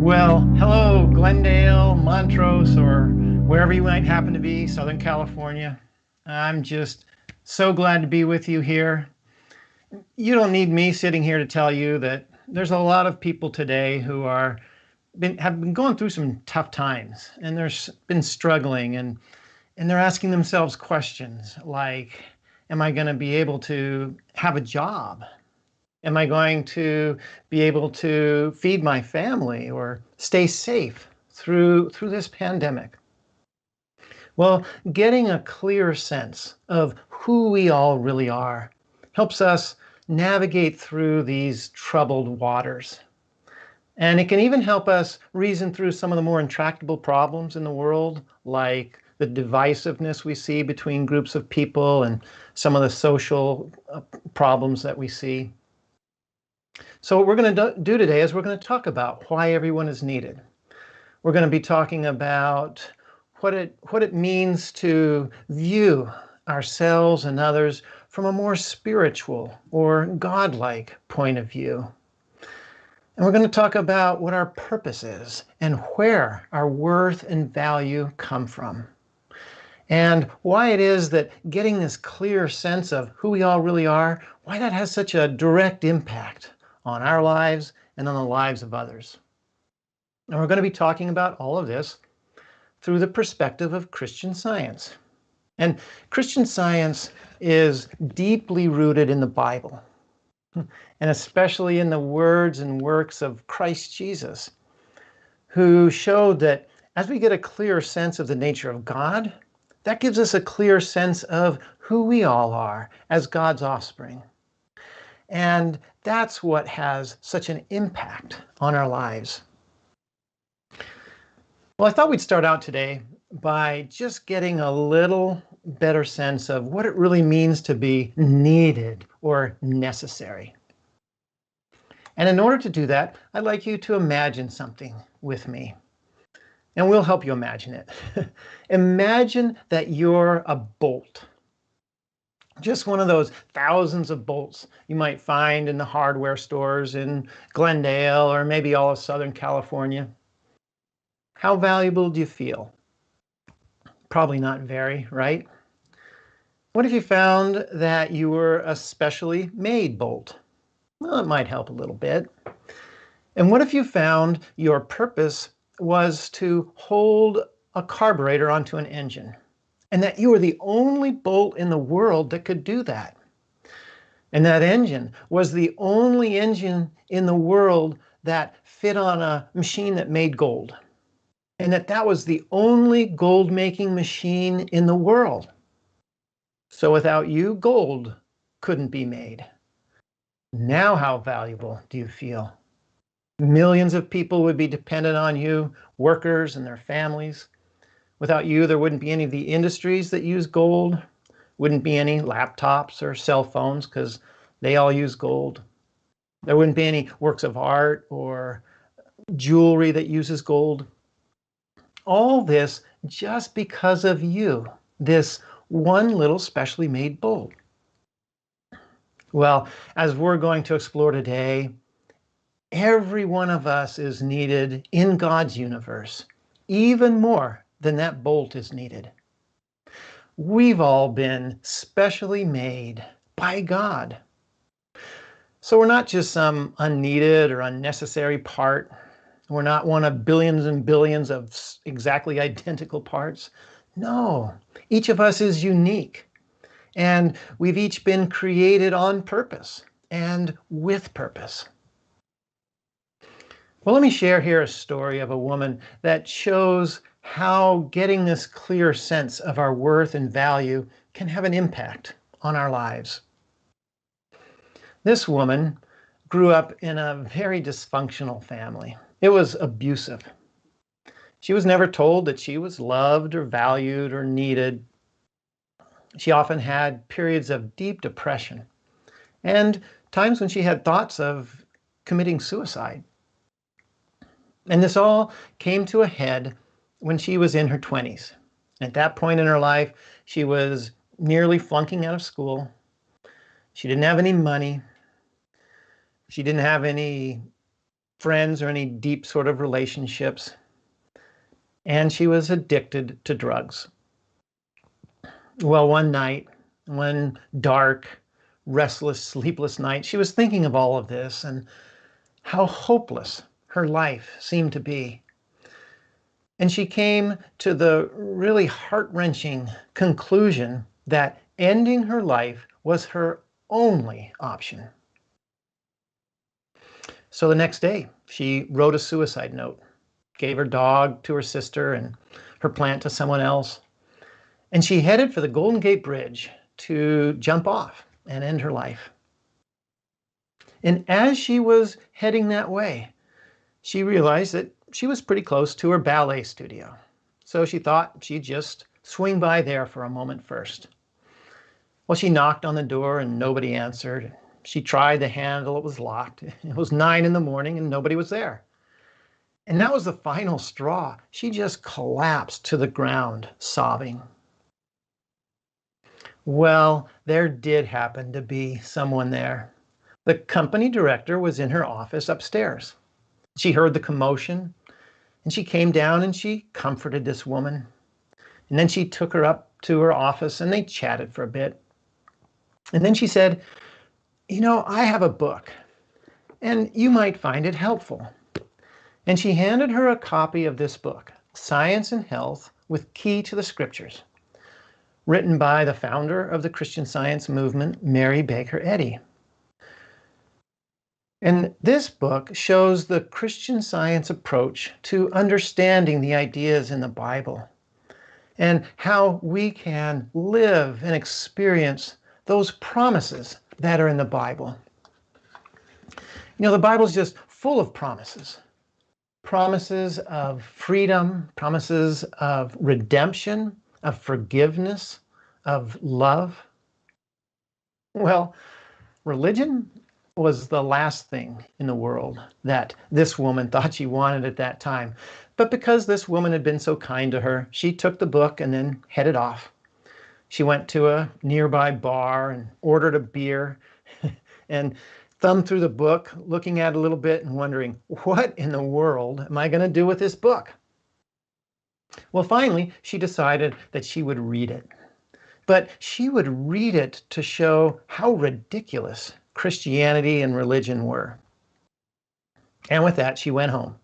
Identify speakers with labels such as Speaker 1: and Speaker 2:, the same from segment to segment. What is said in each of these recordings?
Speaker 1: Well, hello, Glendale, Montrose, or wherever you might happen to be, Southern California. I'm just so glad to be with you here. You don't need me sitting here to tell you that there's a lot of people today who have been going through some tough times, and they've been struggling, and they're asking themselves questions like, am I going to be able to have a job? Am I going to be able to feed my family or stay safe through this pandemic? Well, getting a clear sense of who we all really are helps us navigate through these troubled waters. And it can even help us reason through some of the more intractable problems in the world, like the divisiveness we see between groups of people and some of the social problems that we see. So what we're going to do today is we're going to talk about why everyone is needed. We're going to be talking about what it means to view ourselves and others from a more spiritual or godlike point of view. And we're going to talk about what our purpose is and where our worth and value come from. And why it is that getting this clear sense of who we all really are, why that has such a direct impact on our lives and on the lives of others. And we're going to be talking about all of this through the perspective of Christian Science. And Christian Science is deeply rooted in the Bible, and especially in the words and works of Christ Jesus, who showed that as we get a clear sense of the nature of God, that gives us a clear sense of who we all are as God's offspring. And that's what has such an impact on our lives. Well, I thought we'd start out today by just getting a little better sense of what it really means to be needed or necessary. And in order to do that, I'd like you to imagine something with me. And we'll help you imagine it. Imagine that you're a bolt. Just one of those thousands of bolts you might find in the hardware stores in Glendale or maybe all of Southern California. How valuable do you feel? Probably not very, right? What if you found that you were a specially made bolt? Well, it might help a little bit. And what if you found your purpose was to hold a carburetor onto an engine, and that you were the only bolt in the world that could do that? And that engine was the only engine in the world that fit on a machine that made gold. And that was the only gold-making machine in the world. So without you, gold couldn't be made. Now how valuable do you feel? Millions of people would be dependent on you, workers and their families. Without you, there wouldn't be any of the industries that use gold. Wouldn't be any laptops or cell phones because they all use gold. There wouldn't be any works of art or jewelry that uses gold. All this just because of you, this one little specially made bolt. Well, as we're going to explore today, every one of us is needed in God's universe, even more than that bolt is needed. We've all been specially made by God. So we're not just some unneeded or unnecessary part. We're not one of billions and billions of exactly identical parts. No, each of us is unique. And we've each been created on purpose and with purpose. Well, let me share here a story of a woman that shows how getting this clear sense of our worth and value can have an impact on our lives. This woman grew up in a very dysfunctional family. It was abusive. She was never told that she was loved or valued or needed. She often had periods of deep depression and times when she had thoughts of committing suicide. And this all came to a head when she was in her 20s. At that point in her life, she was nearly flunking out of school. She didn't have any money. She didn't have any friends or any deep sort of relationships. And she was addicted to drugs. Well, one night, one dark, restless, sleepless night, she was thinking of all of this and how hopeless her life seemed to be. And she came to the really heart-wrenching conclusion that ending her life was her only option. So the next day, she wrote a suicide note, gave her dog to her sister and her plant to someone else. And she headed for the Golden Gate Bridge to jump off and end her life. And as she was heading that way, she realized that she was pretty close to her ballet studio. So she thought she'd just swing by there for a moment first. Well, she knocked on the door and nobody answered. She tried the handle, it was locked. It was 9 in the morning and nobody was there. And that was the final straw. She just collapsed to the ground, sobbing. Well, there did happen to be someone there. The company director was in her office upstairs. She heard the commotion and she came down and she comforted this woman. And then she took her up to her office and they chatted for a bit. And then she said, I have a book and you might find it helpful. And she handed her a copy of this book, Science and Health with Key to the Scriptures, written by the founder of the Christian Science movement, Mary Baker Eddy. And this book shows the Christian Science approach to understanding the ideas in the Bible and how we can live and experience those promises that are in the Bible. The Bible is just full of promises. Promises of freedom, promises of redemption, of forgiveness, of love. Well, religion was the last thing in the world that this woman thought she wanted at that time. But because this woman had been so kind to her, she took the book and then headed off. She went to a nearby bar and ordered a beer and thumbed through the book, looking at it a little bit and wondering, what in the world am I going to do with this book? Well, finally, she decided that she would read it. But she would read it to show how ridiculous Christianity and religion were. And with that, she went home.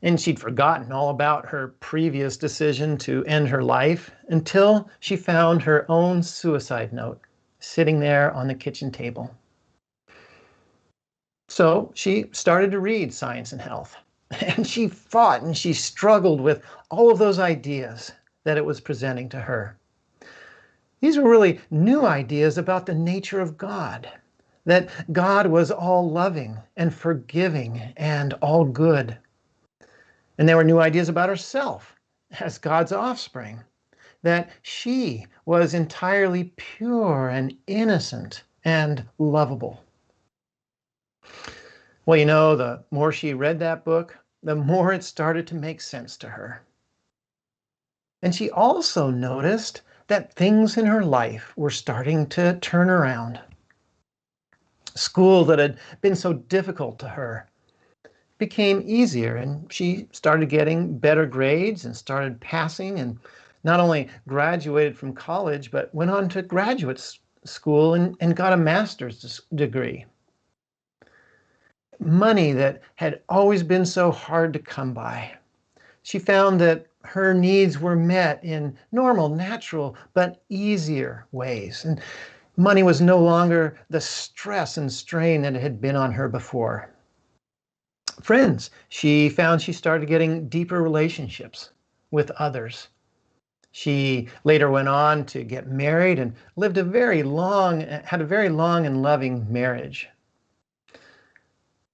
Speaker 1: And she'd forgotten all about her previous decision to end her life until she found her own suicide note sitting there on the kitchen table. So she started to read Science and Health. And she fought and she struggled with all of those ideas that it was presenting to her. These were really new ideas about the nature of God, that God was all loving and forgiving and all good. And there were new ideas about herself as God's offspring, that she was entirely pure and innocent and lovable. Well, the more she read that book, the more it started to make sense to her. And she also noticed that things in her life were starting to turn around. School that had been so difficult to her became easier, and she started getting better grades and started passing, and not only graduated from college, but went on to graduate school and got a master's degree. Money that had always been so hard to come by. She found that her needs were met in normal, natural, but easier ways. And money was no longer the stress and strain that it had been on her before. Friends, she found she started getting deeper relationships with others. She later went on to get married and had a very long and loving marriage.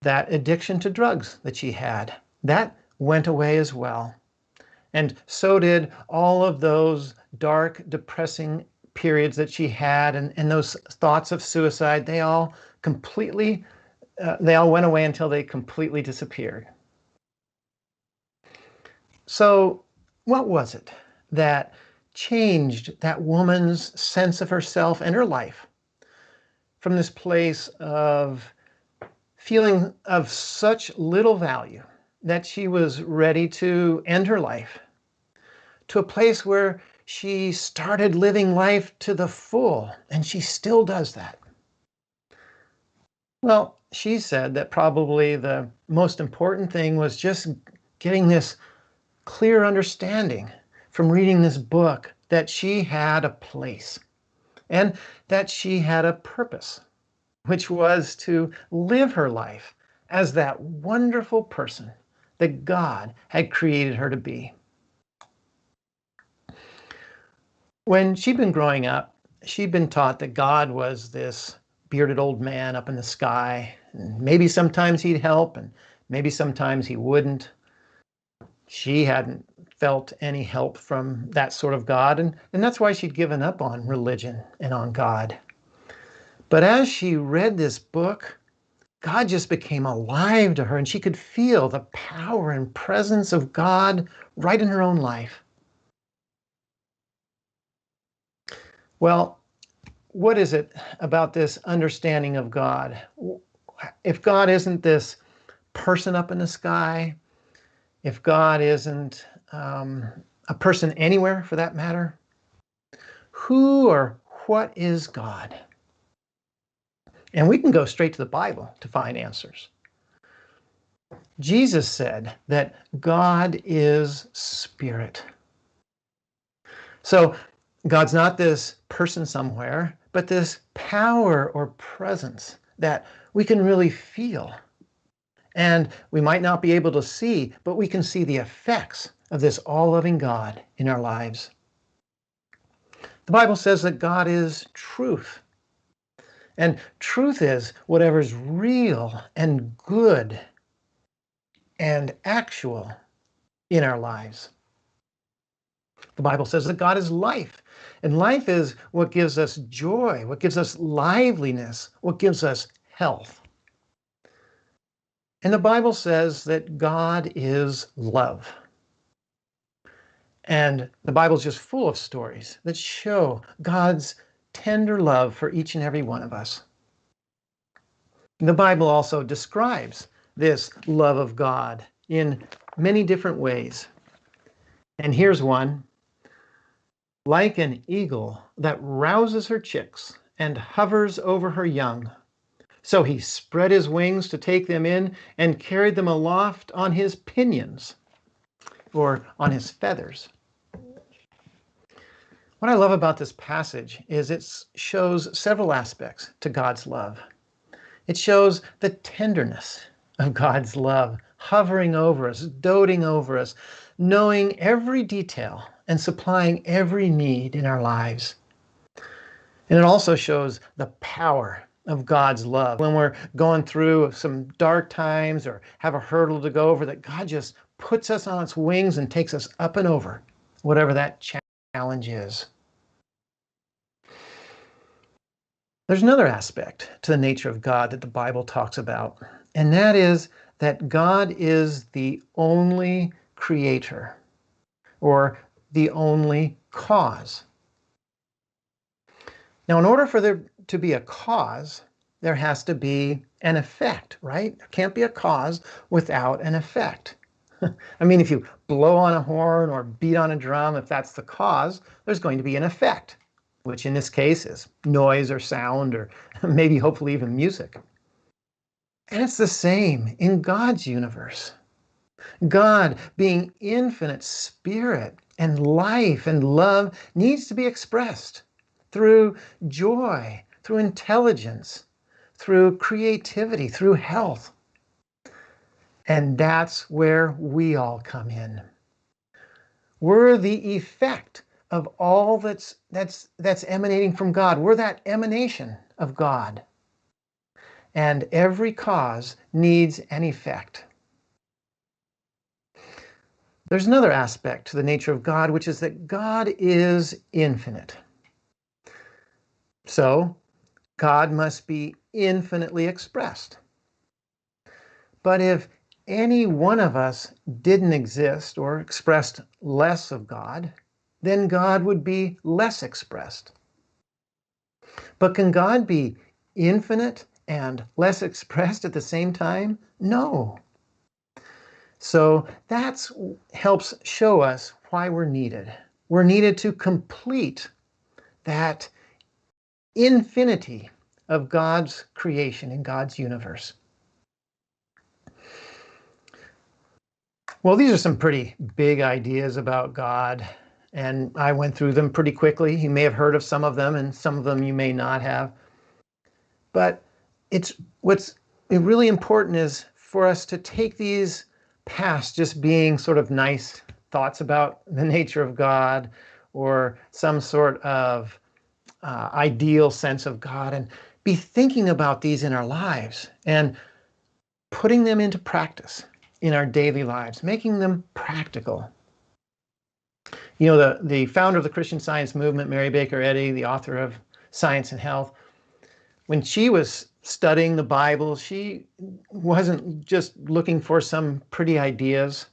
Speaker 1: That addiction to drugs that she had, that went away as well. And so did all of those dark, depressing periods that she had and those thoughts of suicide. They all went away until they completely disappeared. So what was it that changed that woman's sense of herself and her life from this place of feeling of such little value that she was ready to end her life, to a place where she started living life to the full, and she still does that. Well, she said that probably the most important thing was just getting this clear understanding from reading this book that she had a place and that she had a purpose, which was to live her life as that wonderful person that God had created her to be. When she'd been growing up, she'd been taught that God was this bearded old man up in the sky. And maybe sometimes he'd help and maybe sometimes he wouldn't. She hadn't felt any help from that sort of God, and that's why she'd given up on religion and on God. But as she read this book, God just became alive to her, and she could feel the power and presence of God right in her own life. Well, what is it about this understanding of God? If God isn't this person up in the sky, if God isn't a person anywhere for that matter, who or what is God? And we can go straight to the Bible to find answers. Jesus said that God is spirit. So God's not this person somewhere, but this power or presence that we can really feel. And we might not be able to see, but we can see the effects of this all-loving God in our lives. The Bible says that God is truth. And truth is whatever's real and good and actual in our lives. The Bible says that God is life. And life is what gives us joy, what gives us liveliness, what gives us health. And the Bible says that God is love. And the Bible's just full of stories that show God's tender love for each and every one of us. The Bible also describes this love of God in many different ways. And here's one. Like an eagle that rouses her chicks and hovers over her young, so he spread his wings to take them in and carried them aloft on his pinions, or on his feathers. What I love about this passage is it shows several aspects to God's love. It shows the tenderness of God's love, hovering over us, doting over us, knowing every detail and supplying every need in our lives. And it also shows the power of God's love. When we're going through some dark times or have a hurdle to go over, that God just puts us on its wings and takes us up and over whatever that challenge is. There's another aspect to the nature of God that the Bible talks about, and that is that God is the only creator, or the only cause. Now, in order for there to be a cause, there has to be an effect, right? There can't be a cause without an effect. I mean, if you blow on a horn or beat on a drum, if that's the cause, there's going to be an effect, which in this case is noise or sound or maybe hopefully even music. And it's the same in God's universe. God, being infinite spirit and life and love, needs to be expressed through joy, through intelligence, through creativity, through health. And that's where we all come in. We're the effect of all that's emanating from God. We're that emanation of God. And every cause needs an effect. There's another aspect to the nature of God, which is that God is infinite. So, God must be infinitely expressed. But if any one of us didn't exist or expressed less of God, then God would be less expressed. But can God be infinite and less expressed at the same time? No. So that helps show us why we're needed. We're needed to complete that infinity of God's creation in God's universe. Well, these are some pretty big ideas about God, and I went through them pretty quickly. You may have heard of some of them, and some of them you may not have. But what's really important is for us to take these past just being sort of nice thoughts about the nature of God or some sort of ideal sense of God and be thinking about these in our lives and putting them into practice in our daily lives, making them practical. You know, the founder of the Christian Science movement, Mary Baker Eddy, the author of Science and Health, when she was studying the Bible, she wasn't just looking for some pretty ideas.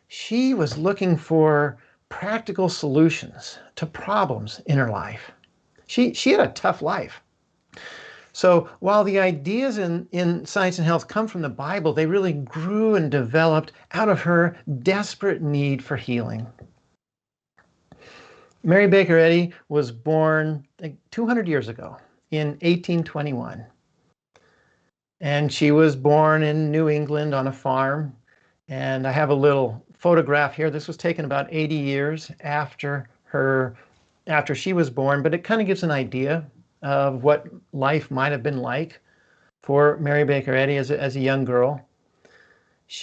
Speaker 1: She was looking for practical solutions to problems in her life. She had a tough life. So while the ideas in Science and Health come from the Bible, they really grew and developed out of her desperate need for healing. Mary Baker Eddy was born 200 years ago in 1821. And she was born in New England on a farm. And I have a little photograph here. This was taken about 80 years after she was born, but it kind of gives an idea of what life might have been like for Mary Baker Eddy as a young girl.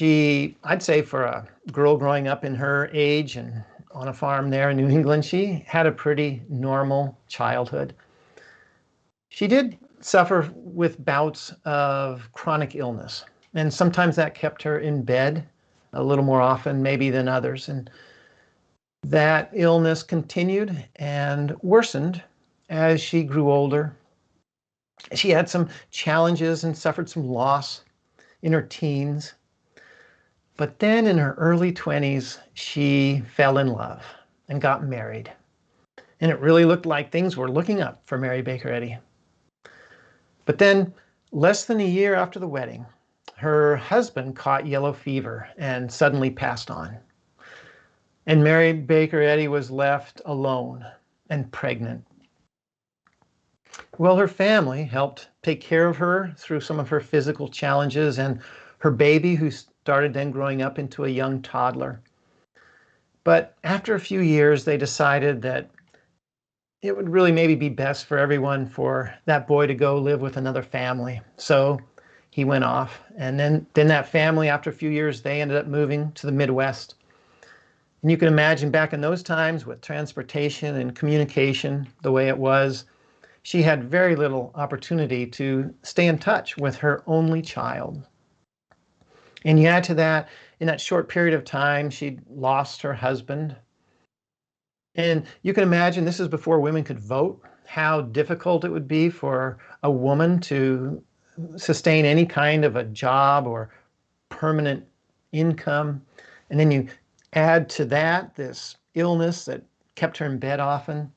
Speaker 1: I'd say for a girl growing up in her age and on a farm there in New England, she had a pretty normal childhood. She did suffer with bouts of chronic illness, and sometimes that kept her in bed a little more often maybe than others. And that illness continued and worsened as she grew older. She had some challenges and suffered some loss in her teens. But then in her early 20s, she fell in love and got married. And it really looked like things were looking up for Mary Baker Eddy. But then, less than a year after the wedding, her husband caught yellow fever and suddenly passed on. And Mary Baker Eddy was left alone and pregnant. Well, her family helped take care of her through some of her physical challenges and her baby, who started then growing up into a young toddler. But after a few years, they decided that it would really maybe be best for everyone for that boy to go live with another family. So he went off. And then that family, after a few years, they ended up moving to the Midwest. And you can imagine back in those times with transportation and communication the way it was, she had very little opportunity to stay in touch with her only child. And you add to that, in that short period of time, she'd lost her husband. And you can imagine, this is before women could vote, how difficult it would be for a woman to sustain any kind of a job or permanent income. And then you add to that this illness that kept her in bed often.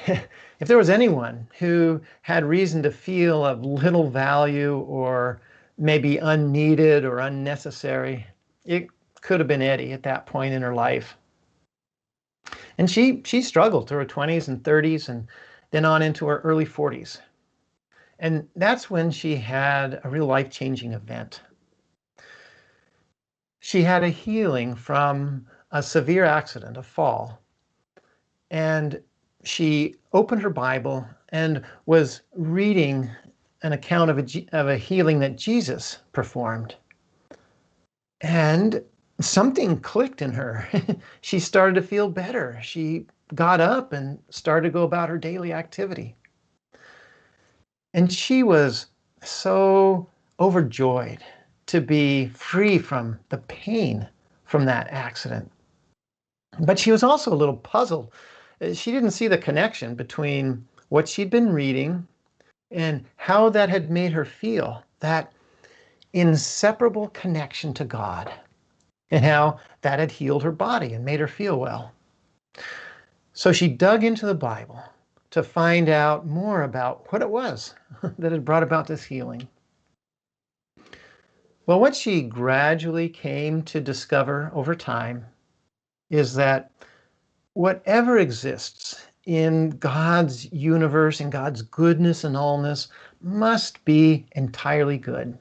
Speaker 1: If there was anyone who had reason to feel of little value or maybe unneeded or unnecessary, it could have been Eddy at that point in her life. And she struggled through her 20s and 30s and then on into her early 40s. And that's when she had a real life-changing event. She had a healing from a severe accident, a fall. And she opened her Bible and was reading an account of a healing that Jesus performed. And something clicked in her. She started to feel better. She got up and started to go about her daily activity. And she was so overjoyed to be free from the pain from that accident. But she was also a little puzzled. She didn't see the connection between what she'd been reading and how that had made her feel, that inseparable connection to God, and how that had healed her body and made her feel well. So she dug into the Bible to find out more about what it was that had brought about this healing. Well, what she gradually came to discover over time is that whatever exists in God's universe, in God's goodness and allness, must be entirely good.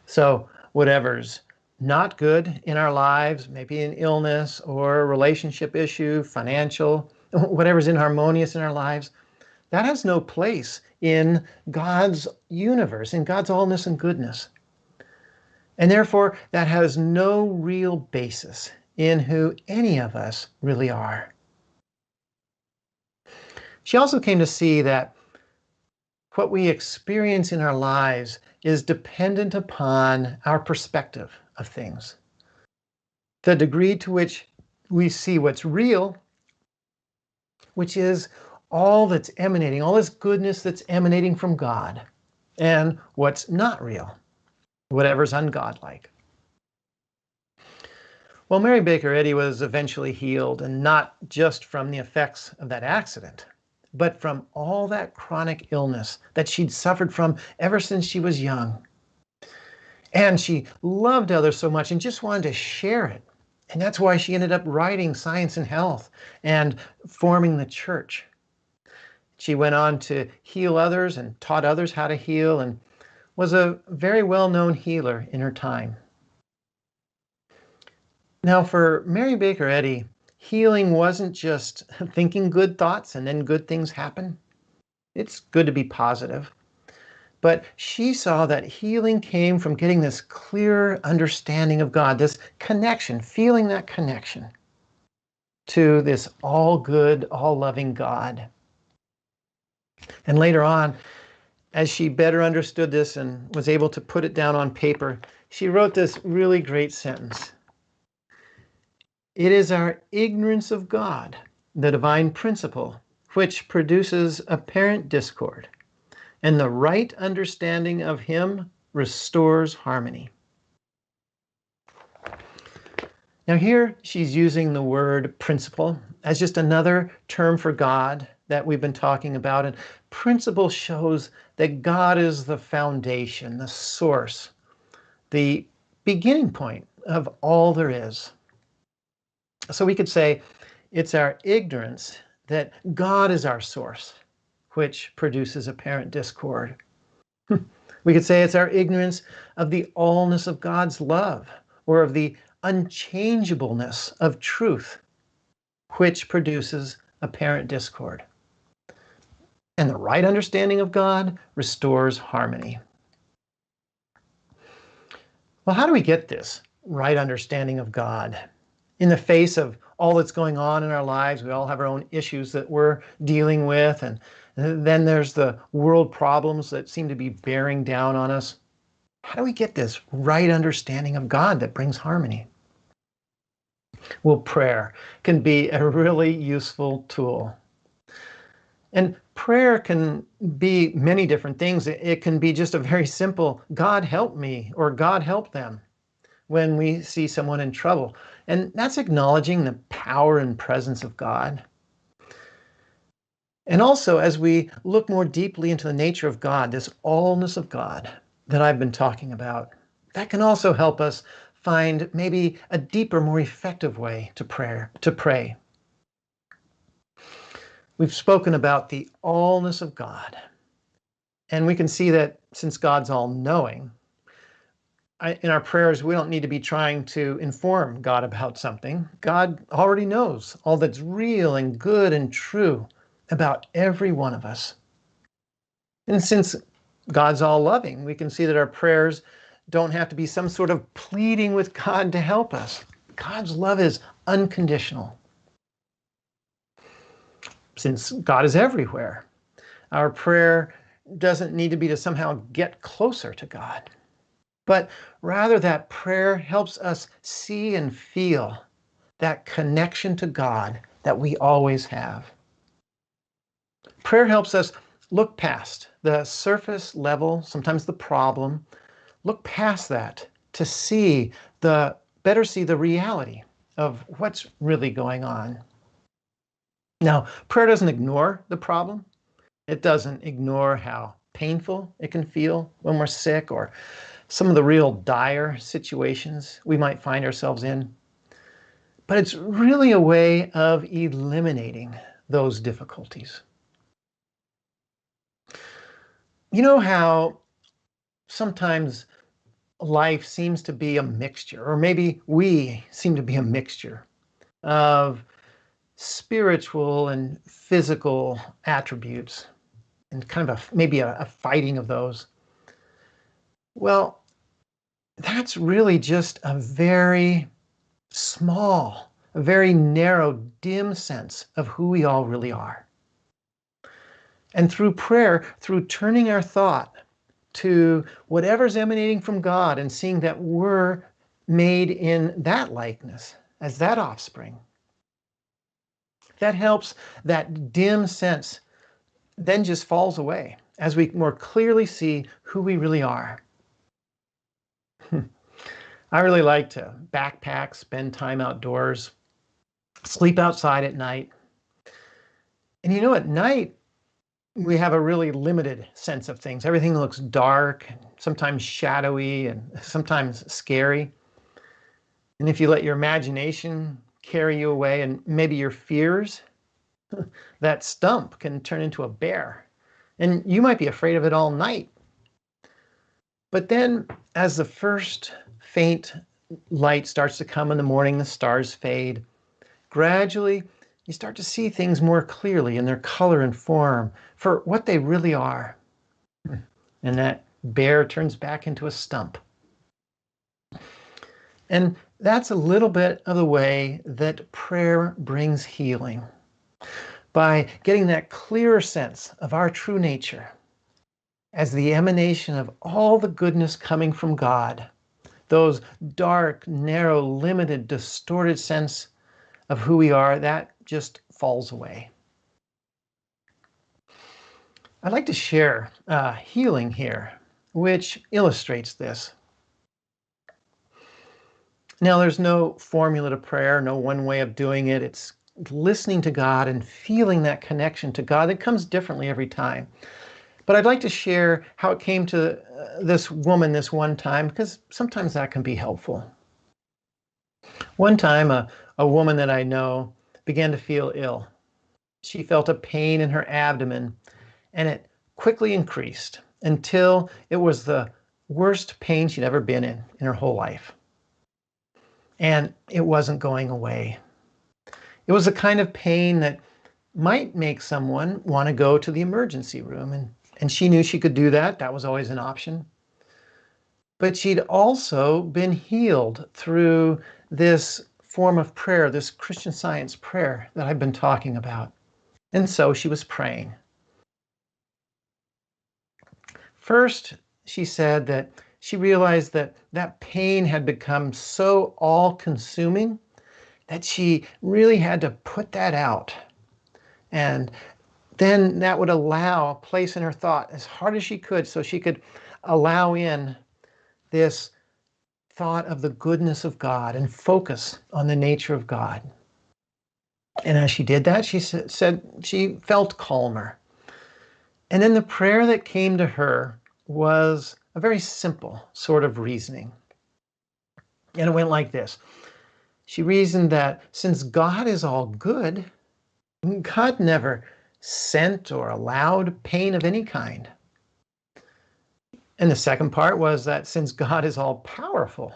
Speaker 1: So whatever's not good in our lives, maybe an illness or a relationship issue, financial, whatever's inharmonious in our lives, that has no place in God's universe, in God's allness and goodness. And therefore, that has no real basis in who any of us really are. She also came to see that what we experience in our lives is dependent upon our perspective of things. The degree to which we see what's real, which is all that's emanating, all this goodness that's emanating from God, and what's not real, whatever's ungodlike. Well, Mary Baker Eddy was eventually healed, and not just from the effects of that accident, but from all that chronic illness that she'd suffered from ever since she was young. And she loved others so much and just wanted to share it. And that's why she ended up writing Science and Health and forming the church. She went on to heal others and taught others how to heal and was a very well-known healer in her time. Now, for Mary Baker Eddy, healing wasn't just thinking good thoughts and then good things happen. It's good to be positive. But she saw that healing came from getting this clear understanding of God, this connection, feeling that connection to this all good, all loving God. And later on, as she better understood this and was able to put it down on paper, she wrote this really great sentence. It is our ignorance of God, the divine principle, which produces apparent discord, and the right understanding of Him restores harmony. Now here she's using the word principle as just another term for God that we've been talking about. And principle shows that God is the foundation, the source, the beginning point of all there is. So we could say it's our ignorance that God is our source, which produces apparent discord. We could say it's our ignorance of the allness of God's love, or of the unchangeableness of truth, which produces apparent discord. And the right understanding of God restores harmony. Well, how do we get this right understanding of God? In the face of all that's going on in our lives, we all have our own issues that we're dealing with, and then there's the world problems that seem to be bearing down on us. How do we get this right understanding of God that brings harmony? Well, prayer can be a really useful tool. And prayer can be many different things. It can be just a very simple, God help me, or God help them, when we see someone in trouble. And that's acknowledging the power and presence of God. And also, as we look more deeply into the nature of God, this allness of God that I've been talking about, that can also help us find maybe a deeper, more effective way to pray. We've spoken about the allness of God. And we can see that since God's all-knowing, in our prayers, we don't need to be trying to inform God about something. God already knows all that's real and good and true about every one of us. And since God's all-loving, we can see that our prayers don't have to be some sort of pleading with God to help us. God's love is unconditional. Since God is everywhere, our prayer doesn't need to be to somehow get closer to God, but rather that prayer helps us see and feel that connection to God that we always have. Prayer helps us look past the surface level, sometimes the problem, look past that to better see the reality of what's really going on. Now, prayer doesn't ignore the problem. It doesn't ignore how painful it can feel when we're sick or some of the real dire situations we might find ourselves in. But it's really a way of eliminating those difficulties. You know how sometimes life seems to be a mixture, or maybe we seem to be a mixture of spiritual and physical attributes and kind of maybe a fighting of those. Well, that's really just a very small, a very narrow, dim sense of who we all really are. And through prayer, through turning our thought to whatever's emanating from God and seeing that we're made in that likeness, as that offspring, that helps that dim sense then just falls away as we more clearly see who we really are. I really like to backpack, spend time outdoors, sleep outside at night. And you know, at night, we have a really limited sense of things. Everything looks dark, sometimes shadowy, and sometimes scary. And if you let your imagination carry you away and maybe your fears, that stump can turn into a bear. And you might be afraid of it all night. But then, as the first faint light starts to come in the morning, the stars fade. Gradually, you start to see things more clearly in their color and form for what they really are. And that bear turns back into a stump. And that's a little bit of the way that prayer brings healing. By getting that clearer sense of our true nature as the emanation of all the goodness coming from God, those dark, narrow, limited, distorted sense of who we are, that just falls away. I'd like to share healing here, which illustrates this. Now, there's no formula to prayer, no one way of doing it. It's listening to God and feeling that connection to God that comes differently every time. But I'd like to share how it came to this woman this one time, because sometimes that can be helpful. One time, a woman that I know began to feel ill. She felt a pain in her abdomen, and it quickly increased until it was the worst pain she'd ever been in her whole life. And it wasn't going away. It was the kind of pain that might make someone want to go to the emergency room, and she knew she could do that. That was always an option. But she'd also been healed through this form of prayer, this Christian Science prayer that I've been talking about. And so she was praying. First, she said that she realized that that pain had become so all-consuming that she really had to put that out. And then that would allow a place in her thought as hard as she could so she could allow in this thought of the goodness of God and focus on the nature of God. And as she did that, she said she felt calmer. And then the prayer that came to her was a very simple sort of reasoning. And it went like this. She reasoned that since God is all good, God never sent or allowed pain of any kind. And the second part was that since God is all powerful,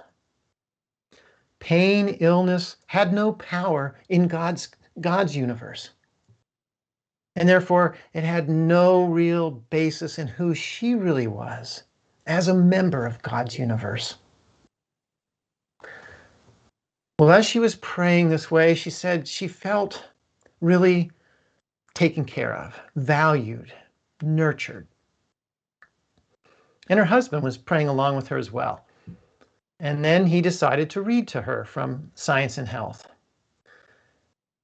Speaker 1: pain, illness had no power in God's universe. And therefore, it had no real basis in who she really was as a member of God's universe. Well, as she was praying this way, she said she felt really taken care of, valued, nurtured. And her husband was praying along with her as well. And then he decided to read to her from Science and Health.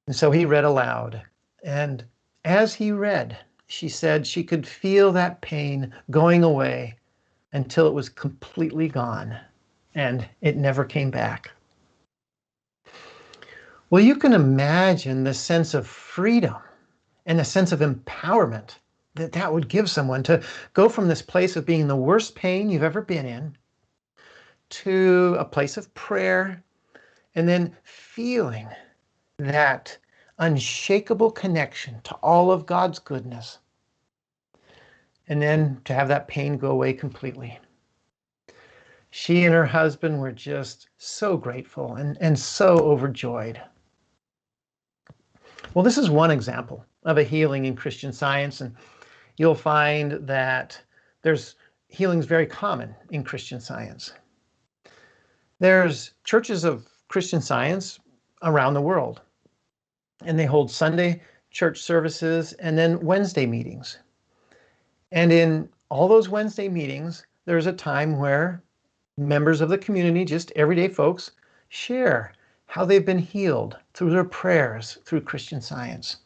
Speaker 1: And so he read aloud. And as he read, she said she could feel that pain going away until it was completely gone and it never came back. Well, you can imagine the sense of freedom and a sense of empowerment that that would give someone to go from this place of being the worst pain you've ever been in to a place of prayer, and then feeling that unshakable connection to all of God's goodness, and then to have that pain go away completely. She and her husband were just so grateful and so overjoyed. Well, this is one example of a healing in Christian Science, and you'll find that there's healing's very common in Christian Science. There's churches of Christian Science around the world, and they hold Sunday church services and then Wednesday meetings. And in all those Wednesday meetings, there's a time where members of the community, just everyday folks, share how they've been healed through their prayers through Christian Science.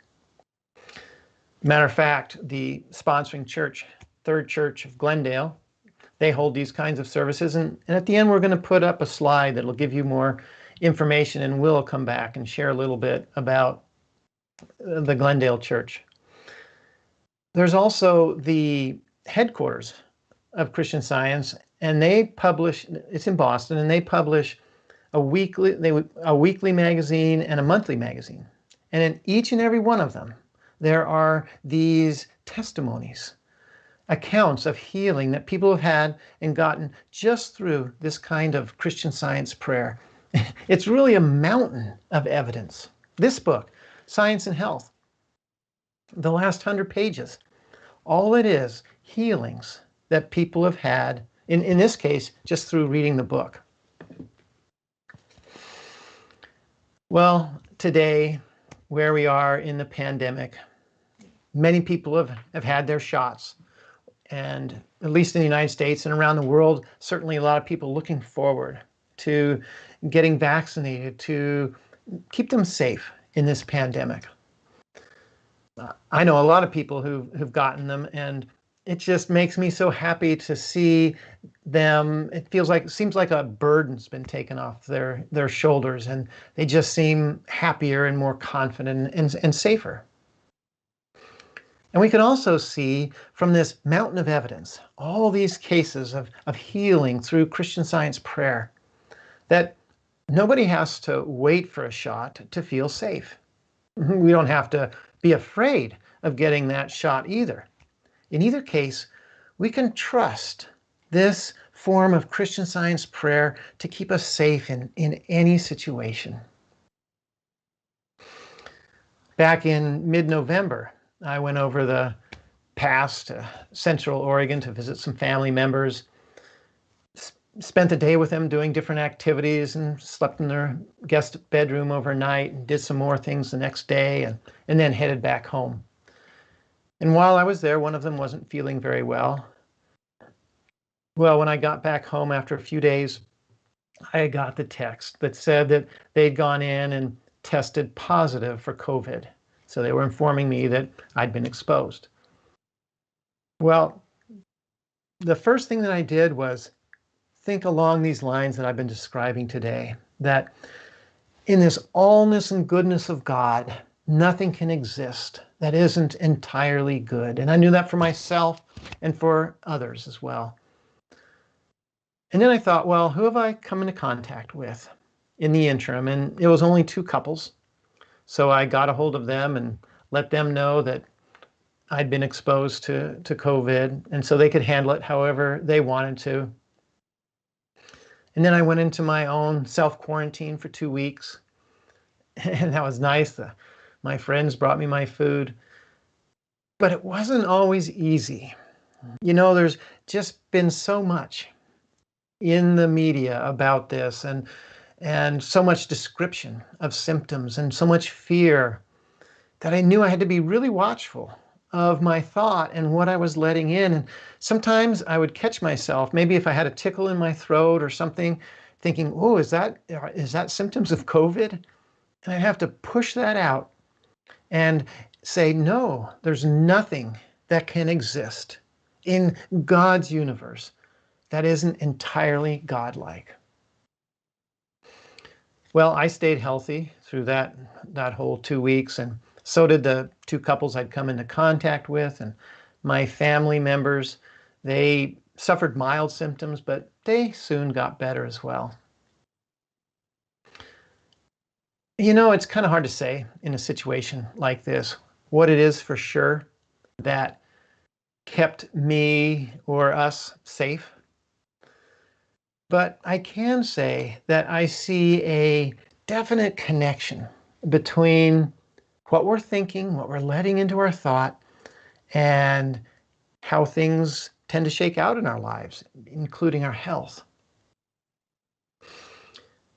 Speaker 1: Matter of fact, the sponsoring church, Third Church of Glendale, they hold these kinds of services. And at the end, we're going to put up a slide that'll give you more information, and we'll come back and share a little bit about the Glendale Church. There's also the headquarters of Christian Science, and they publish, it's in Boston, and they publish a weekly magazine and a monthly magazine. And in each and every one of them, there are these testimonies, accounts of healing that people have had and gotten just through this kind of Christian Science prayer. It's really a mountain of evidence. This book, Science and Health, the last 100 pages, all it is, healings that people have had, in this case, just through reading the book. Well, today, where we are in the pandemic, many people have had their shots. And at least in the United States and around the world, certainly a lot of people looking forward to getting vaccinated to keep them safe in this pandemic. I know a lot of people who've gotten them, and it just makes me so happy to see them. It seems like a burden's been taken off their shoulders, and they just seem happier and more confident and safer. And we can also see from this mountain of evidence, all these cases of healing through Christian Science prayer, that nobody has to wait for a shot to feel safe. We don't have to be afraid of getting that shot either. In either case, we can trust this form of Christian Science prayer to keep us safe in any situation. Back in mid-November, I went over the pass to Central Oregon to visit some family members, spent the day with them doing different activities, and slept in their guest bedroom overnight and did some more things the next day, and then headed back home. And while I was there, one of them wasn't feeling very well. Well, when I got back home after a few days, I got the text that said that they'd gone in and tested positive for COVID. So they were informing me that I'd been exposed. Well, the first thing that I did was think along these lines that I've been describing today, that in this allness and goodness of God, nothing can exist that isn't entirely good. And I knew that for myself and for others as well. And then I thought, well, who have I come into contact with in the interim? And it was only 2 couples. So I got a hold of them and let them know that I'd been exposed to COVID, and so they could handle it however they wanted to. And then I went into my own self-quarantine for 2 weeks, and that was nice. My friends brought me my food, but it wasn't always easy. You know, there's just been so much in the media about this, and so much description of symptoms and so much fear that I knew I had to be really watchful of my thought and what I was letting in. And sometimes I would catch myself, maybe if I had a tickle in my throat or something, thinking, oh, is that symptoms of COVID? And I'd have to push that out and say, no, there's nothing that can exist in God's universe that isn't entirely godlike. Well, I stayed healthy through that whole 2 weeks, and So did the two couples I'd come into contact with, and my family members. They suffered mild symptoms, but they soon got better as well. It's kind of hard to say in a situation like this what it is for sure that kept me or us safe. But I can say that I see a definite connection between what we're thinking, what we're letting into our thought, and how things tend to shake out in our lives, including our health.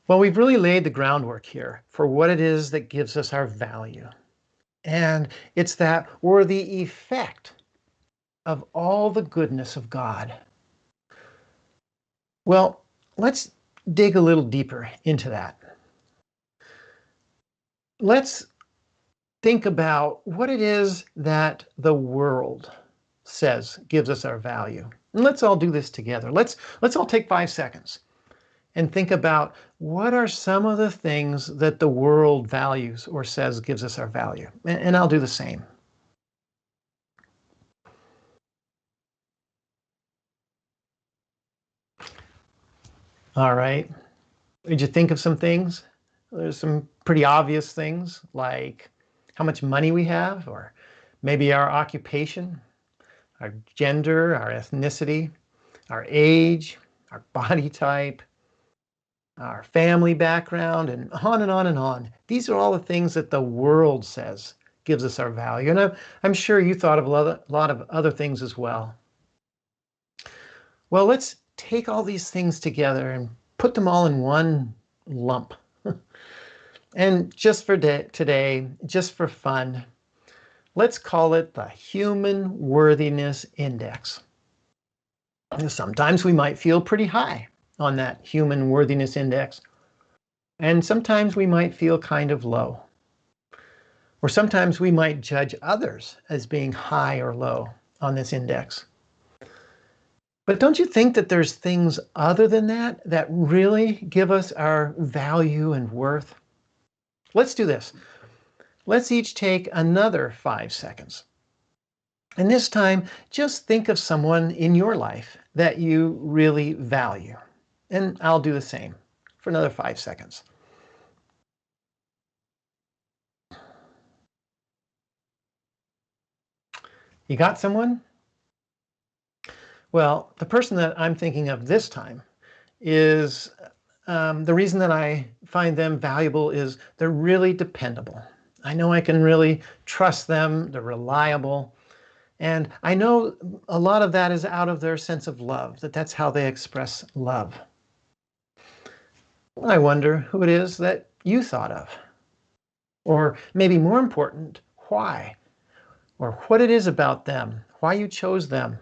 Speaker 1: Well, we've really laid the groundwork here for what it is that gives us our value. And it's that we're the effect of all the goodness of God. Well, let's dig a little deeper into that. Let's think about what it is that the world says gives us our value. And let's all do this together. Let's all take 5 seconds and think about what are some of the things that the world values or says gives us our value. And I'll do the same. All right. Did you think of some things? There's some pretty obvious things like how much money we have, or maybe our occupation, our gender, our ethnicity, our age, our body type, our family background, and on and on and on. These are all the things that the world says gives us our value. And I'm sure you thought of a lot of other things as well. Well, let's take all these things together and put them all in one lump. And just for today, just for fun, let's call it the Human Worthiness Index. Sometimes we might feel pretty high on that Human Worthiness Index, and sometimes we might feel kind of low. Or sometimes we might judge others as being high or low on this index. But don't you think that there's things other than that that really give us our value and worth? Let's do this. Let's each take another 5 seconds. And this time, just think of someone in your life that you really value. And I'll do the same for another 5 seconds. You got someone? Well, the person that I'm thinking of this time is the reason that I find them valuable is they're really dependable. I know I can really trust them. They're reliable. And I know a lot of that is out of their sense of love, that's how they express love. I wonder who it is that you thought of. Or maybe more important, why? Or what it is about them, why you chose them.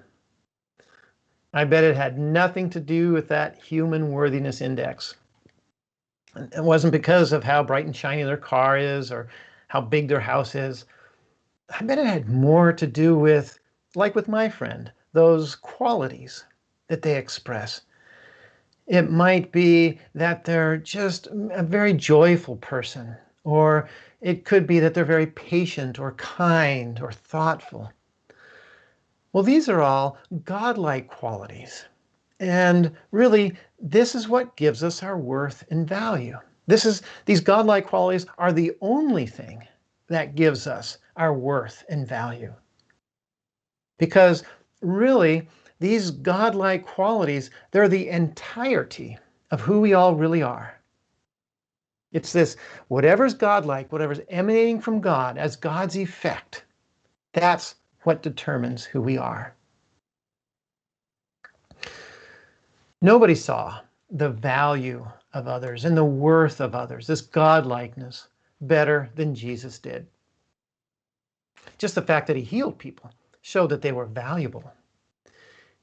Speaker 1: I bet it had nothing to do with that Human Worthiness Index. It wasn't because of how bright and shiny their car is or how big their house is. I bet it had more to do with, like with my friend, those qualities that they express. It might be that they're just a very joyful person, or it could be that they're very patient or kind or thoughtful. Well, these are all godlike qualities. And really, this is what gives us our worth and value. These godlike qualities are the only thing that gives us our worth and value. Because really, these godlike qualities, they're the entirety of who we all really are. It's this, whatever's godlike, whatever's emanating from God as God's effect, that's what determines who we are. Nobody saw the value of others and the worth of others, this godlikeness, better than Jesus did. Just the fact that he healed people showed that they were valuable.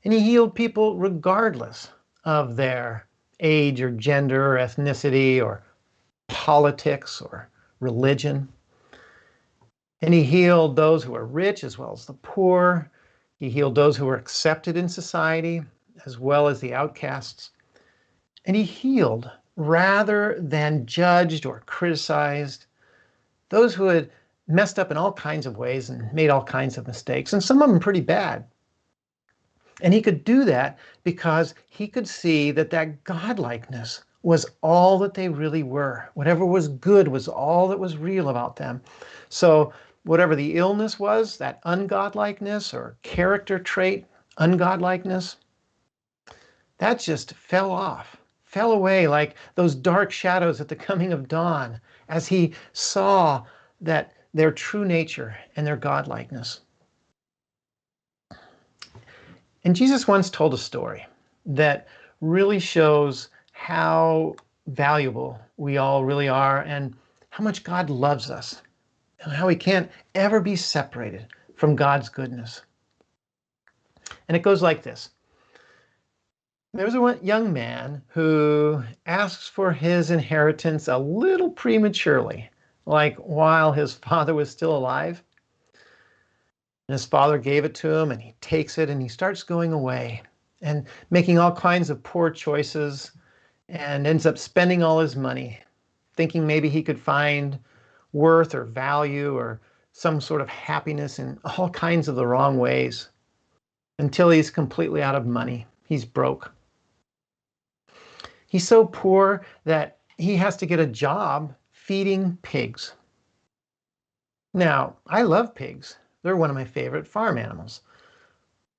Speaker 1: And he healed people regardless of their age or gender or ethnicity or politics or religion. And he healed those who were rich as well as the poor. He healed those who were accepted in society as well as the outcasts. And he healed rather than judged or criticized those who had messed up in all kinds of ways and made all kinds of mistakes, and some of them pretty bad. And he could do that because he could see that that godlikeness was all that they really were. Whatever was good was all that was real about them. So whatever the illness was, that ungodlikeness or character trait, ungodlikeness, that just fell off, fell away like those dark shadows at the coming of dawn as he saw that their true nature and their godlikeness. And Jesus once told a story that really shows how valuable we all really are and how much God loves us and how we can't ever be separated from God's goodness. And it goes like this. There's a young man who asks for his inheritance a little prematurely, like while his father was still alive. And his father gave it to him, and he takes it and he starts going away and making all kinds of poor choices and ends up spending all his money, thinking maybe he could find worth or value or some sort of happiness in all kinds of the wrong ways until he's completely out of money. He's broke. He's so poor that he has to get a job feeding pigs. Now, I love pigs. They're one of my favorite farm animals.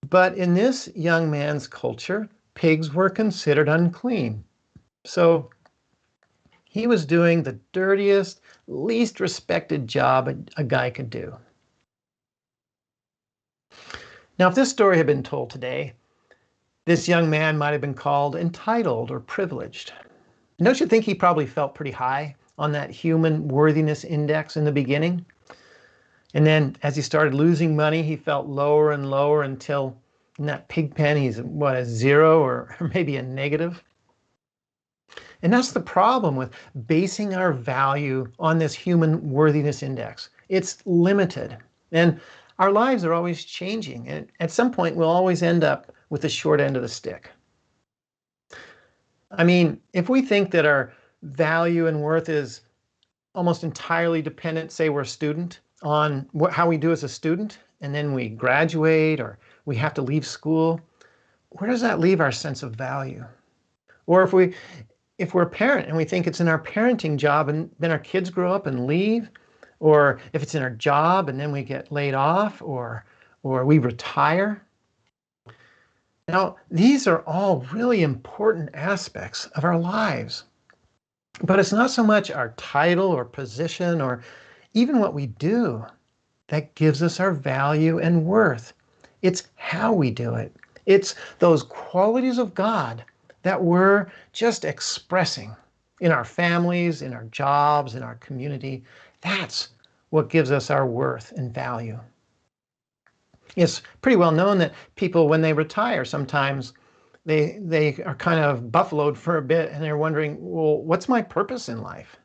Speaker 1: But in this young man's culture, pigs were considered unclean. So he was doing the dirtiest, least respected job a guy could do. Now, if this story had been told today, this young man might have been called entitled or privileged. Don't you think he probably felt pretty high on that human worthiness index in the beginning? And then as he started losing money, he felt lower and lower until in that pig pen, he's what, a zero or maybe a negative. And that's the problem with basing our value on this human worthiness index. It's limited. And our lives are always changing. And at some point, we'll always end up with the short end of the stick. I mean, if we think that our value and worth is almost entirely dependent, say we're a student, on how we do as a student, and then we graduate or we have to leave school, where does that leave our sense of value? Or if we're a parent and we think it's in our parenting job and then our kids grow up and leave, or if it's in our job and then we get laid off or we retire. Now, these are all really important aspects of our lives. But it's not so much our title or position or even what we do that gives us our value and worth. It's how we do it. It's those qualities of God that we're just expressing in our families, in our jobs, in our community. That's what gives us our worth and value. It's pretty well known that people, when they retire, sometimes they are kind of buffaloed for a bit and they're wondering, well, what's my purpose in life?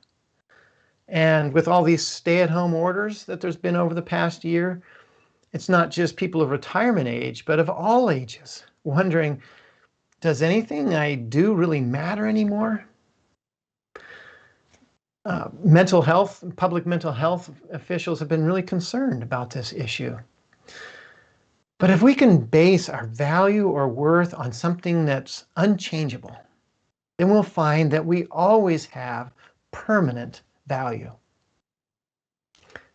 Speaker 1: And with all these stay-at-home orders that there's been over the past year, it's not just people of retirement age, but of all ages, wondering, does anything I do really matter anymore? Mental health, public mental health officials have been really concerned about this issue. But if we can base our value or worth on something that's unchangeable, then we'll find that we always have permanent value.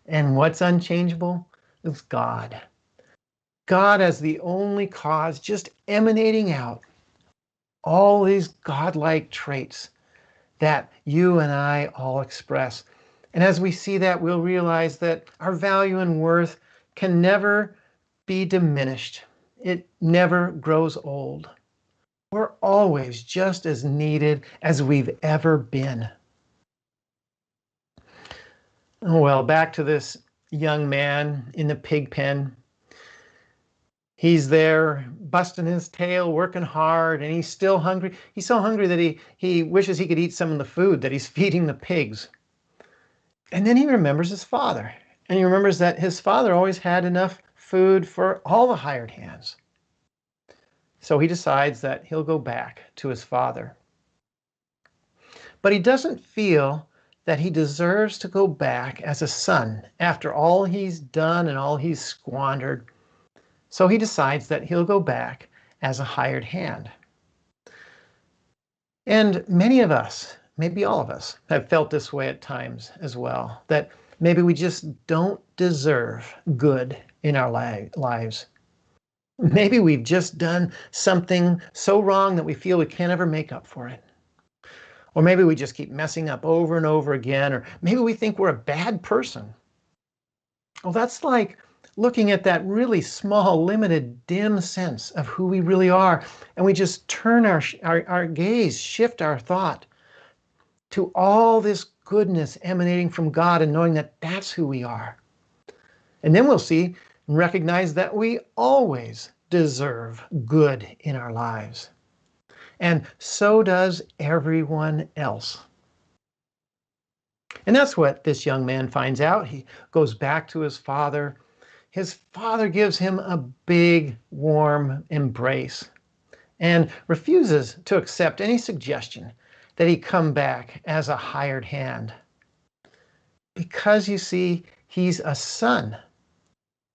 Speaker 1: And what's unchangeable is God. God as the only cause, just emanating out all these godlike traits that you and I all express. And as we see that, we'll realize that our value and worth can never be diminished. It never grows old. We're always just as needed as we've ever been. Well, back to this young man in the pig pen. He's there busting his tail, working hard, and he's still hungry. He's so hungry that he wishes he could eat some of the food that he's feeding the pigs. And then he remembers his father. And he remembers that his father always had enough food for all the hired hands. So he decides that he'll go back to his father. But he doesn't feel that he deserves to go back as a son after all he's done and all he's squandered. So he decides that he'll go back as a hired hand. And many of us, maybe all of us, have felt this way at times as well, that maybe we just don't deserve good in our lives. Maybe we've just done something so wrong that we feel we can't ever make up for it. Or maybe we just keep messing up over and over again, or maybe we think we're a bad person. Well, that's like looking at that really small, limited, dim sense of who we really are, and we just turn our gaze, shift our thought to all this goodness emanating from God and knowing that that's who we are. And then we'll see and recognize that we always deserve good in our lives. And so does everyone else. And that's what this young man finds out. He goes back to his father. His father gives him a big, warm embrace and refuses to accept any suggestion that he come back as a hired hand. Because you see, he's a son,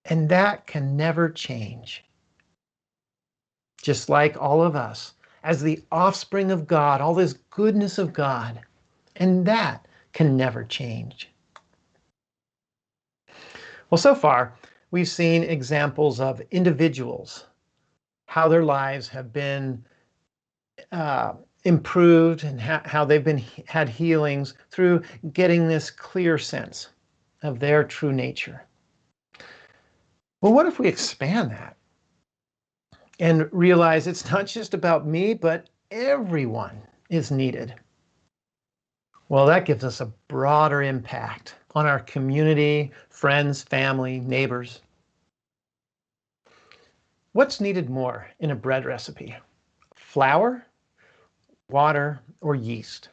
Speaker 1: and that can never change. Just like all of us, as the offspring of God, all this goodness of God, and that can never change. Well, so far, we've seen examples of individuals, how their lives have been improved and how they've had healings through getting this clear sense of their true nature. Well, what if we expand that and realize it's not just about me, but everyone is needed? Well, that gives us a broader impact on our community, friends, family, neighbors. What's needed more in a bread recipe? Flour, water, or yeast?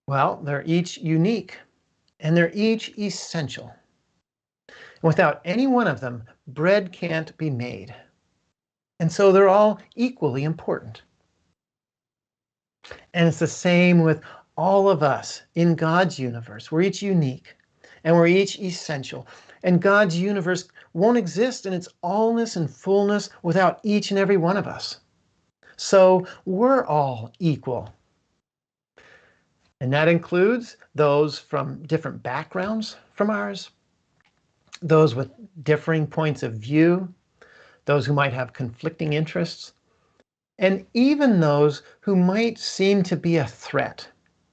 Speaker 1: Well, they're each unique and they're each essential. Without any one of them, bread can't be made. And so they're all equally important. And it's the same with all of us in God's universe. We're each unique and we're each essential. And God's universe won't exist in its allness and fullness without each and every one of us. So we're all equal. And that includes those from different backgrounds from ours, those with differing points of view, those who might have conflicting interests, and even those who might seem to be a threat,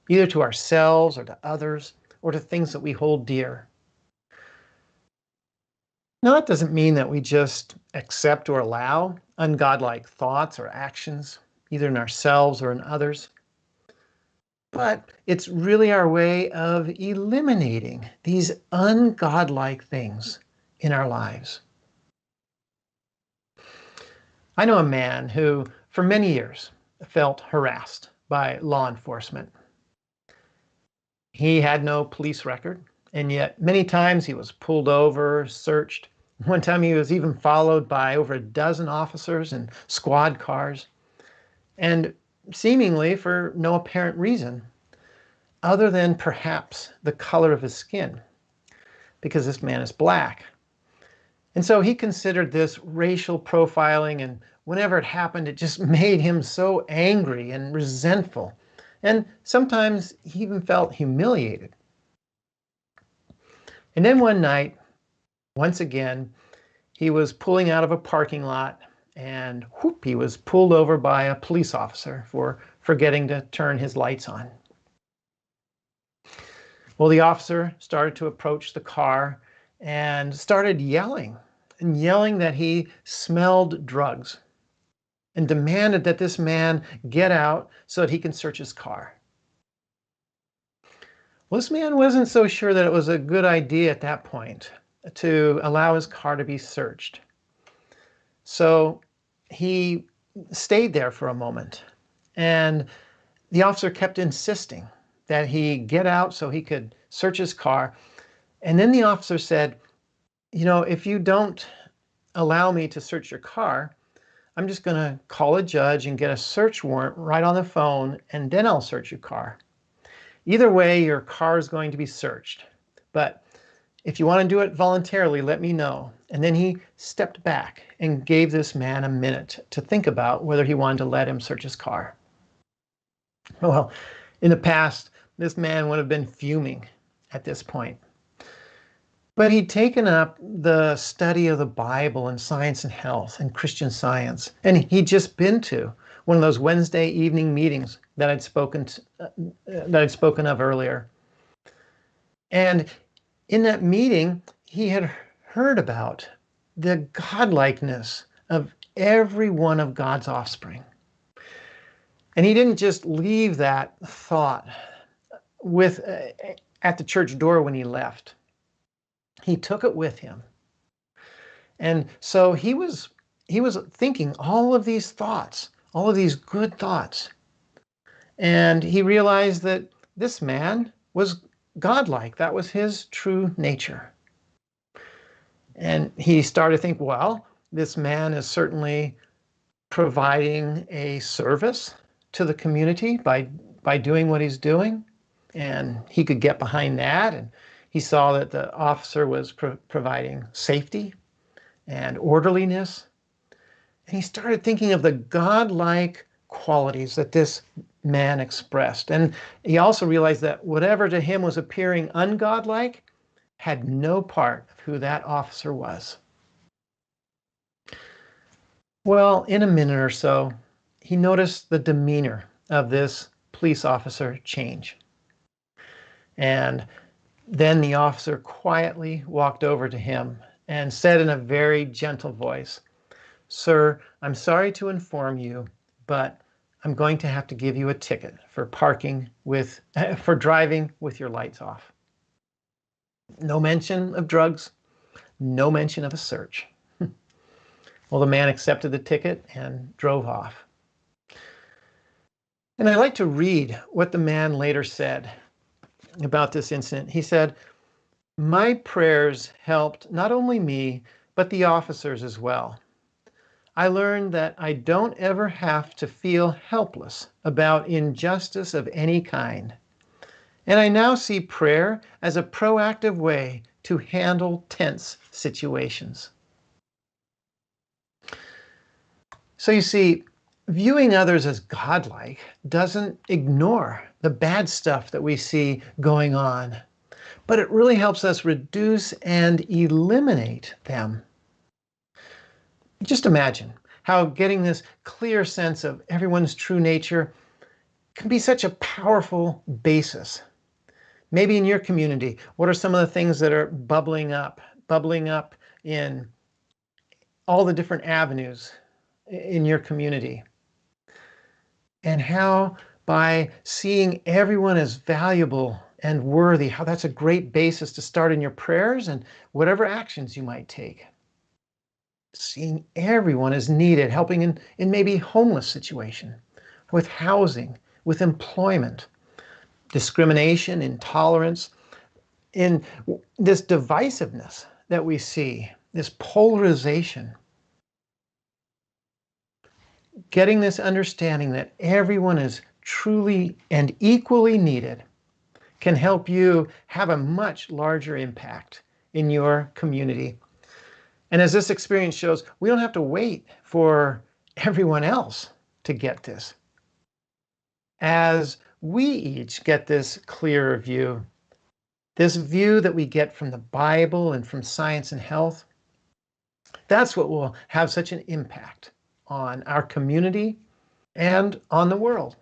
Speaker 1: either to ourselves or to others or to things that we hold dear. Now, that doesn't mean that we just accept or allow ungodlike thoughts or actions, either in ourselves or in others. But it's really our way of eliminating these ungodlike things in our lives. I know a man who, for many years, felt harassed by law enforcement. He had no police record, and yet many times he was pulled over, searched. One time he was even followed by over a dozen officers in squad cars, and seemingly for no apparent reason, other than perhaps the color of his skin, because this man is black. And so he considered this racial profiling, and whenever it happened, it just made him so angry and resentful. And sometimes he even felt humiliated. And then one night, once again, he was pulling out of a parking lot, and whoop, he was pulled over by a police officer for forgetting to turn his lights on. Well, the officer started to approach the car and started yelling that he smelled drugs and demanded that this man get out so that he can search his car. Well, this man wasn't so sure that it was a good idea at that point to allow his car to be searched. So he stayed there for a moment, and the officer kept insisting that he get out so he could search his car. And then the officer said, if you don't allow me to search your car, I'm just going to call a judge and get a search warrant right on the phone, and then I'll search your car. Either way, your car is going to be searched. But if you want to do it voluntarily, let me know." And then he stepped back and gave this man a minute to think about whether he wanted to let him search his car. Well, in the past, this man would have been fuming at this point. But he'd taken up the study of the Bible and science and health and Christian Science. And he'd just been to one of those Wednesday evening meetings that I'd spoken of earlier. And in that meeting, he had heard about the godlikeness of every one of God's offspring. And he didn't just leave that thought at the church door when he left. He took it with him. And so he was thinking all of these thoughts, all of these good thoughts. And he realized that this man was godlike. That was his true nature. And he started to think, well, this man is certainly providing a service to the community by doing what he's doing. And he could get behind that. And he saw that the officer was providing safety and orderliness. And he started thinking of the godlike qualities that this man expressed. And he also realized that whatever to him was appearing ungodlike had no part of who that officer was. Well, in a minute or so, he noticed the demeanor of this police officer change. And then the officer quietly walked over to him and said in a very gentle voice, "Sir, I'm sorry to inform you, but I'm going to have to give you a ticket for driving with your lights off." No mention of drugs, no mention of a search. Well, the man accepted the ticket and drove off. And I like to read what the man later said about this incident. He said, "My prayers helped not only me, but the officers as well. I learned that I don't ever have to feel helpless about injustice of any kind. And I now see prayer as a proactive way to handle tense situations." So you see, viewing others as godlike doesn't ignore the bad stuff that we see going on, but it really helps us reduce and eliminate them. Just imagine how getting this clear sense of everyone's true nature can be such a powerful basis. Maybe in your community, what are some of the things that are bubbling up in all the different avenues in your community? And how by seeing everyone as valuable and worthy, how that's a great basis to start in your prayers and whatever actions you might take. Seeing everyone as needed, helping in maybe homeless situation, with housing, with employment, discrimination, intolerance, in this divisiveness that we see, this polarization. Getting this understanding that everyone is truly and equally needed can help you have a much larger impact in your community. And as this experience shows, we don't have to wait for everyone else to get this. As we each get this clearer view, this view that we get from the Bible and from science and health, that's what will have such an impact on our community and on the world.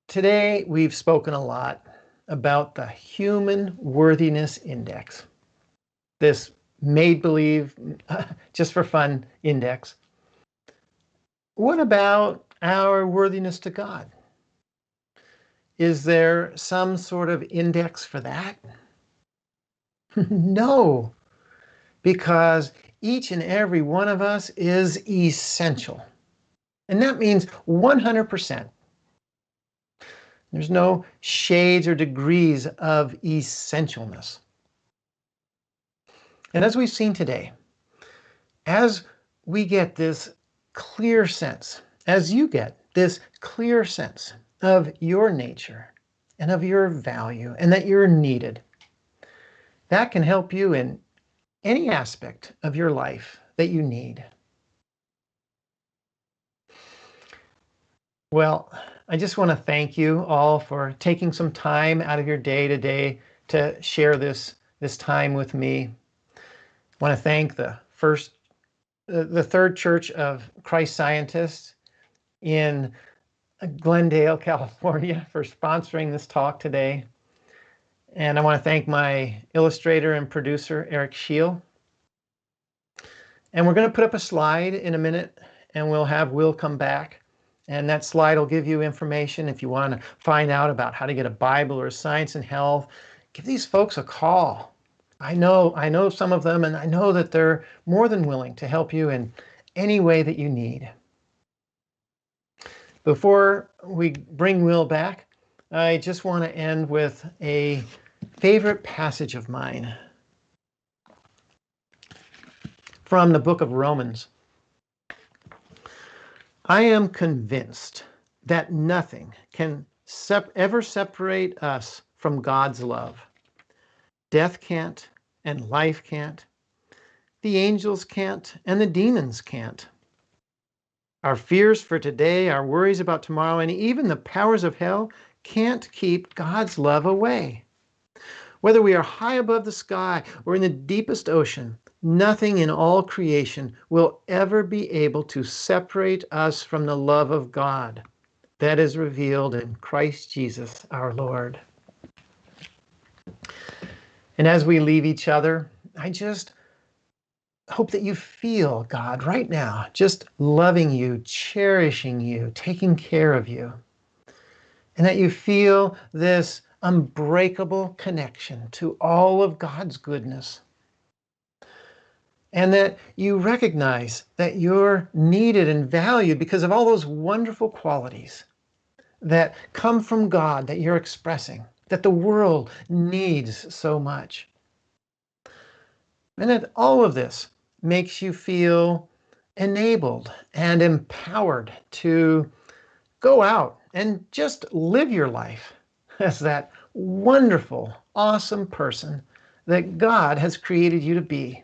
Speaker 1: Today, we've spoken a lot about the Human Worthiness Index, this made-believe, just for fun index. What about our worthiness to God? Is there some sort of index for that? No, because each and every one of us is essential. And that means 100%. There's no shades or degrees of essentialness. And as we've seen today, as we get this clear sense, as you get this clear sense of your nature and of your value and that you're needed. That can help you in any aspect of your life that you need. Well, I just want to thank you all for taking some time out of your day today to share this time with me. I want to thank the Third Church of Christ Scientists in Glendale, California, for sponsoring this talk today. And I want to thank my illustrator and producer, Eric Scheel. And we're going to put up a slide in a minute, and we'll have Will come back. And that slide will give you information if you want to find out about how to get a Bible or Science and Health. Give these folks a call. I know some of them, and I know that they're more than willing to help you in any way that you need. Before we bring Will back, I just want to end with a favorite passage of mine from the book of Romans. I am convinced that nothing can ever separate us from God's love. Death can't, and life can't. The angels can't, and the demons can't. Our fears for today, our worries about tomorrow, and even the powers of hell can't keep God's love away. Whether we are high above the sky or in the deepest ocean, nothing in all creation will ever be able to separate us from the love of God that is revealed in Christ Jesus our Lord. And as we leave each other, I just hope that you feel God right now, just loving you, cherishing you, taking care of you. And that you feel this unbreakable connection to all of God's goodness. And that you recognize that you're needed and valued because of all those wonderful qualities that come from God that you're expressing, that the world needs so much. And that all of this makes you feel enabled and empowered to go out and just live your life as that wonderful, awesome person that God has created you to be.